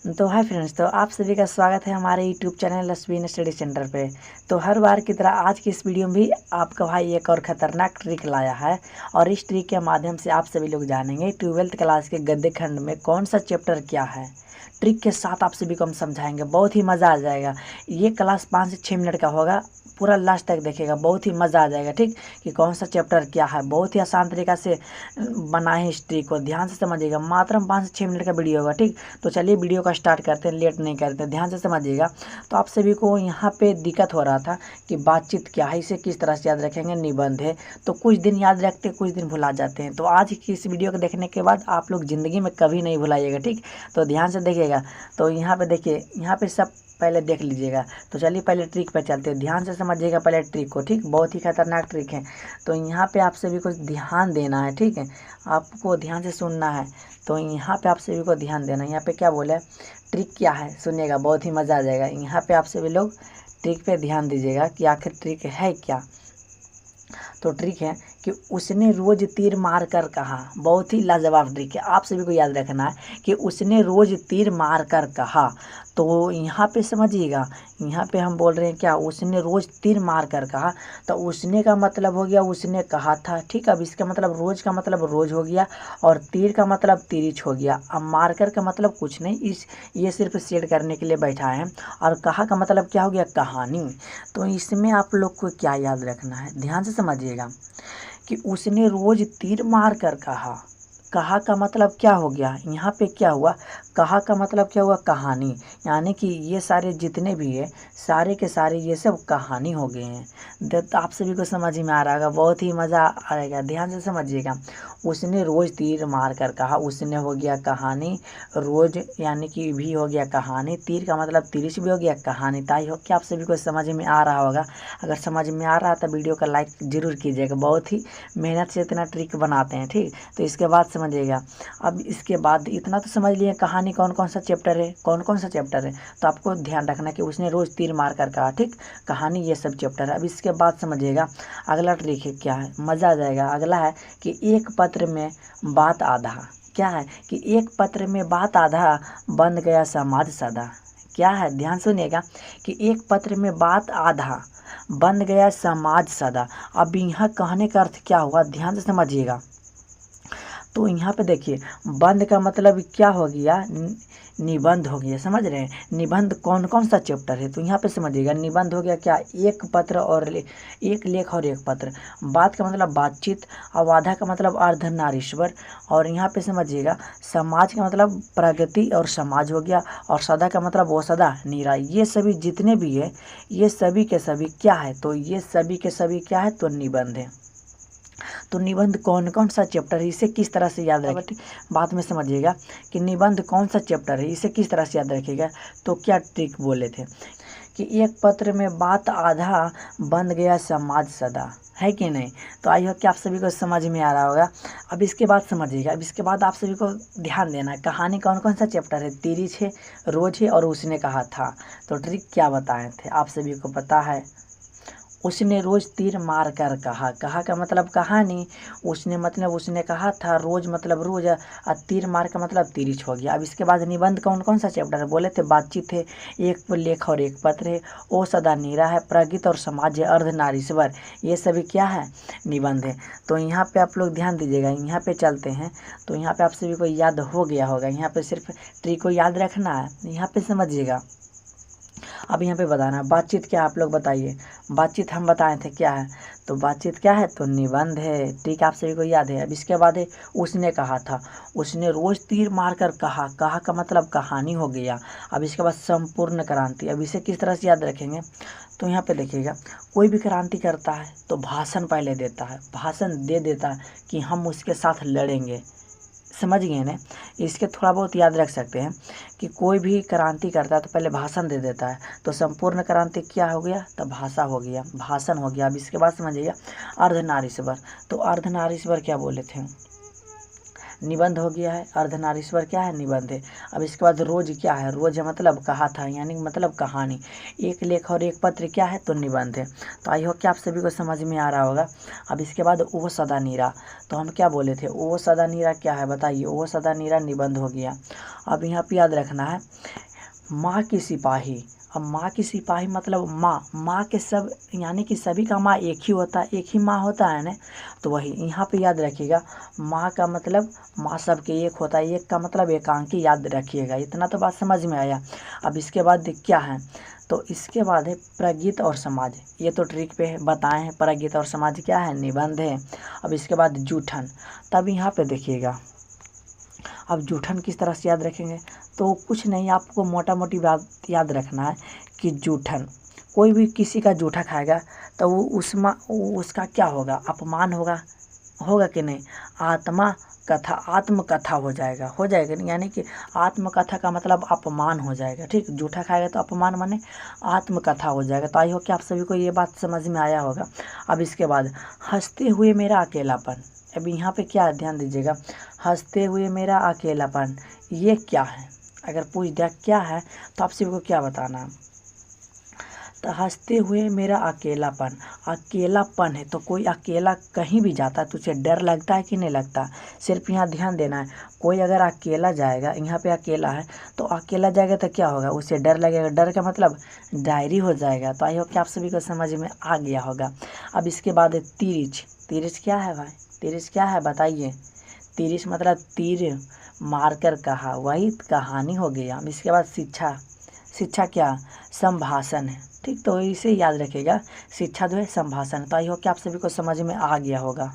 तो hi friends, तो आप सभी का स्वागत है हमारे YouTube channel Ashwin study centre पे। तो हर बार की तरह आज की इस वीडियो में भी आपका भाई एक और ख़तरनाक ट्रिक लाया है और इस ट्रिक के माध्यम से आप सभी लोग जानेंगे 12th क्लास के गद्य खंड में कौन सा चैप्टर क्या है। ट्रिक के साथ आप सभी को हम समझाएंगे, बहुत ही मज़ा आ जाएगा। ये क्लास 5 से 6 मिनट का होगा, पूरा लास्ट तक देखेगा, बहुत ही मज़ा आ जाएगा। ठीक कि कौन सा चैप्टर क्या है, बहुत ही आसान तरीका से बनाए हैं। इस ट्रिक को ध्यान से समझिएगा, मात्र 5 से 6 मिनट का वीडियो होगा। ठीक, तो चलिए वीडियो का स्टार्ट करते हैं, लेट नहीं करते, ध्यान से समझिएगा। तो आप सभी को यहाँ पे दिक्कत हो रहा था कि बातचीत क्या है, इसे किस तरह से याद रखेंगे, निबंध है। तो कुछ दिन याद रखते हैं, कुछ दिन भुला जाते हैं। तो आज की इस वीडियो को देखने के बाद आप लोग ज़िंदगी में कभी नहीं भुलाइएगा। ठीक, तो ध्यान से देखिएगा। तो यहाँ पे देखिए, यहाँ पे सब पहले देख लीजिएगा। तो चलिए पहले ट्रिक पे चलते हैं, ध्यान से समझिएगा पहले ट्रिक को। ठीक, बहुत ही खतरनाक ट्रिक है। तो यहाँ पे आप सभी को ध्यान देना है। ठीक है, आपको ध्यान से सुनना है। तो यहाँ पे आप सभी को ध्यान देना है। यहाँ पे क्या बोला है, ट्रिक क्या है, सुनिएगा, बहुत ही मज़ा आ जाएगा। यहाँ पे आप सभी लोग ट्रिक पे ध्यान दीजिएगा कि आखिर ट्रिक है क्या। तो ट्रिक है कि उसने रोज़ तीर मार कर कहा। बहुत ही लाजवाब ट्रिक है, आप सभी को याद रखना है कि उसने रोज़ तीर मार कर कहा। तो यहाँ पे समझिएगा, यहाँ पे हम बोल रहे हैं क्या, उसने रोज़ तीर मार कर कहा। तो उसने का मतलब हो गया उसने कहा था। ठीक, अब इसका मतलब रोज़ का मतलब रोज़ हो गया और तीर का मतलब तिरछ हो गया। अब मार कर का मतलब कुछ नहीं, ये सिर्फ सेट करने के लिए बैठा है। और कहा का मतलब क्या हो गया, कहानी। तो इसमें आप लोग को क्या याद रखना है, ध्यान से समझिएगा कि उसने रोज़ तीर मार कर कहा। कहा का मतलब क्या हो गया, यहाँ पे क्या हुआ, कहा का मतलब क्या हुआ, कहानी। यानी कि ये सारे जितने भी है, सारे के सारे ये सब कहानी हो गए हैं। तो आप सभी को समझ में आ रहा होगा, बहुत ही मज़ा आएगा, ध्यान से समझिएगा। उसने रोज़ तीर मार कर कहा, उसने हो गया कहानी, रोज़ यानी कि भी हो गया कहानी, तीर का मतलब तिरछ भी हो गया कहानी। ताई हो कि आप सभी को समझ में आ रहा होगा। अगर समझ में आ रहा है तो वीडियो का लाइक ज़रूर कीजिएगा, बहुत ही मेहनत से इतना ट्रिक बनाते हैं। ठीक, तो इसके बाद समझिएगा। अब इसके बाद इतना तो समझ लिए कहानी कौन कौन सा चैप्टर है, कौन कौन सा चैप्टर है। तो आपको ध्यान रखना कि उसने रोज़ तीर मार कर कहा। ठीक, कहानी ये सब चैप्टर है। अब इसके बाद समझिएगा अगला ट्रिक है, क्या है, मज़ा आ जाएगा। अगला है कि एक पत्र में बात आधा। क्या है कि एक पत्र में बात आधा, बन गया समाज सदा। क्या है, ध्यान सुनिएगा कि एक पत्र में बात आधा, बन गया समाज सदा। अब यहाँ कहने का अर्थ क्या हुआ, ध्यान से समझिएगा। तो यहाँ पे देखिए, बंद का मतलब क्या हो गया, निबंध हो गया। समझ रहे हैं, निबंध कौन कौन सा चैप्टर है। तो यहाँ पे समझिएगा, निबंध हो गया क्या, एक पत्र और एक लेख और एक पत्र। बात का मतलब बातचीत, अवाधा का मतलब अर्धनारीश्वर। और यहाँ पे समझिएगा, समाज का मतलब प्रगति और समाज हो गया। और सदा का मतलब वो सदा नीरा। ये सभी जितने भी है, ये सभी के सभी क्या है, तो ये सभी के सभी क्या है, तो निबंध है। तो निबंध कौन कौन सा चैप्टर है, इसे किस तरह से याद रखें, बाद में समझिएगा कि निबंध कौन सा चैप्टर है, इसे किस तरह से याद रखिएगा। तो क्या ट्रिक बोले थे कि एक पत्र में बात आधा, बन गया समाज सदा, है कि नहीं। तो आई होप कि आप सभी को समझ में आ रहा होगा। अब इसके बाद समझिएगा, अब इसके बाद आप सभी को ध्यान देना है, कहानी कौन कौन सा चैप्टर है, तिरछ है, रोज है और उसने कहा था। तो ट्रिक क्या बताए थे, आप सभी को पता है। उसने रोज़ तीर मार कर कहा। कहा का मतलब कहानी, उसने मतलब उसने कहा था, रोज़ मतलब रोज़, और तीर मार का मतलब तिरछ हो गया। अब इसके बाद निबंध कौन कौन सा चैप्टर है, बोले थे बातचीत है, एक लेख और एक पत्र है, ओ सदा नीरा है, प्रगति और समाज है, अर्धनारीश्वर। ये सभी क्या है, निबंध है। तो यहाँ पे आप लोग ध्यान दीजिएगा, यहाँ पे चलते हैं। तो यहाँ पे आप सभी को याद हो गया होगा, यहाँ पे सिर्फ ट्रिक को याद रखना है। यहाँ पे समझिएगा, अब यहाँ पे बताना है बातचीत क्या है, आप लोग बताइए। बातचीत हम बताए थे क्या है, तो बातचीत क्या है, तो निबंध है। ठीक, आप सभी को याद है। अब इसके बाद है, उसने कहा था, उसने रोज़ तीर मार कर कहा। कहा का मतलब कहानी हो गया। अब इसके बाद संपूर्ण क्रांति। अब इसे किस तरह से याद रखेंगे, तो यहाँ पे देखिएगा, कोई भी क्रांति करता है तो भाषण पहले देता है, भाषण दे देता है कि हम उसके साथ लड़ेंगे। समझ गए ना, इसके थोड़ा बहुत याद रख सकते हैं कि कोई भी क्रांति करता है तो पहले भाषण दे देता है। तो संपूर्ण क्रांति क्या हो गया, तो भाषा हो गया, भाषण हो गया। अब इसके बाद समझिएगा अर्धनारीश्वर। तो अर्धनारीश्वर क्या बोले थे, निबंध हो गया है। अर्धनारीश्वर क्या है, निबंध है। अब इसके बाद रोज क्या है, रोज मतलब कहा था, यानी मतलब कहानी। एक लेख और एक पत्र क्या है, तो निबंध है। तो आई होप कि आप सभी को समझ में आ रहा होगा। अब इसके बाद ओ सदा नीरा, तो हम क्या बोले थे, ओ सदा नीरा क्या है बताइए, ओ सदा नीरा निबंध हो गया। अब यहाँ पे याद रखना है माँ की सिपाही। अब माँ की सिपाही मतलब माँ के सब, यानी कि सभी का माँ एक ही होता है, एक ही माँ होता है ना। तो वही यहाँ पे याद रखिएगा, माँ का मतलब माँ सबके एक होता है, एक का मतलब एकांकी, याद रखिएगा। इतना तो बात समझ में आया। अब इसके बाद क्या है, तो इसके बाद है प्रगीत और समाज। ये तो ट्रिक पे है, बताए हैं। प्रगीत और समाज क्या है, निबंध है। अब इसके बाद जूठन, तब यहाँ पे देखिएगा। अब जूठन किस तरह से याद रखेंगे, तो कुछ नहीं, आपको मोटा मोटी बात याद रखना है कि जूठन, कोई भी किसी का जूठा खाएगा तो वो उसका क्या होगा, अपमान होगा, होगा कि नहीं। आत्मकथा हो जाएगा, नहीं, यानी कि आत्मकथा का मतलब अपमान हो जाएगा। ठीक, जूठा खाएगा तो अपमान माने आत्मकथा हो जाएगा। तो आई हो कि आप सभी को ये बात समझ में आया होगा। अब इसके बाद हंसते हुए मेरा अकेलापन। अब यहाँ पे क्या ध्यान दीजिएगा, हंसते हुए मेरा अकेलापन, ये क्या है। अगर पूछ दिया क्या है तो आप सभी को क्या बताना है, तो हंसते हुए मेरा अकेलापन, अकेलापन है। तो कोई अकेला कहीं भी जाता है तो उसे डर लगता है कि नहीं लगता। सिर्फ यहाँ ध्यान देना है, कोई अगर अकेला जाएगा, यहाँ पे अकेला है तो अकेला जाएगा तो क्या होगा, उसे डर लगेगा। डर का मतलब डायरी हो जाएगा। तो आई होप कि आप सभी को समझ में आ गया होगा। अब इसके बाद है तिरछ। तिरछ क्या है भाई, तिरछ क्या है बताइए। तिरछ मतलब तीर मारकर कहा, वही कहानी हो गया। अब इसके बाद शिक्षा। शिक्षा क्या, संभाषण है। ठीक, तो इसे याद रखिएगा, शिक्षा जो है संभाषण। तो आई होप कि आप सभी को समझ में आ गया होगा।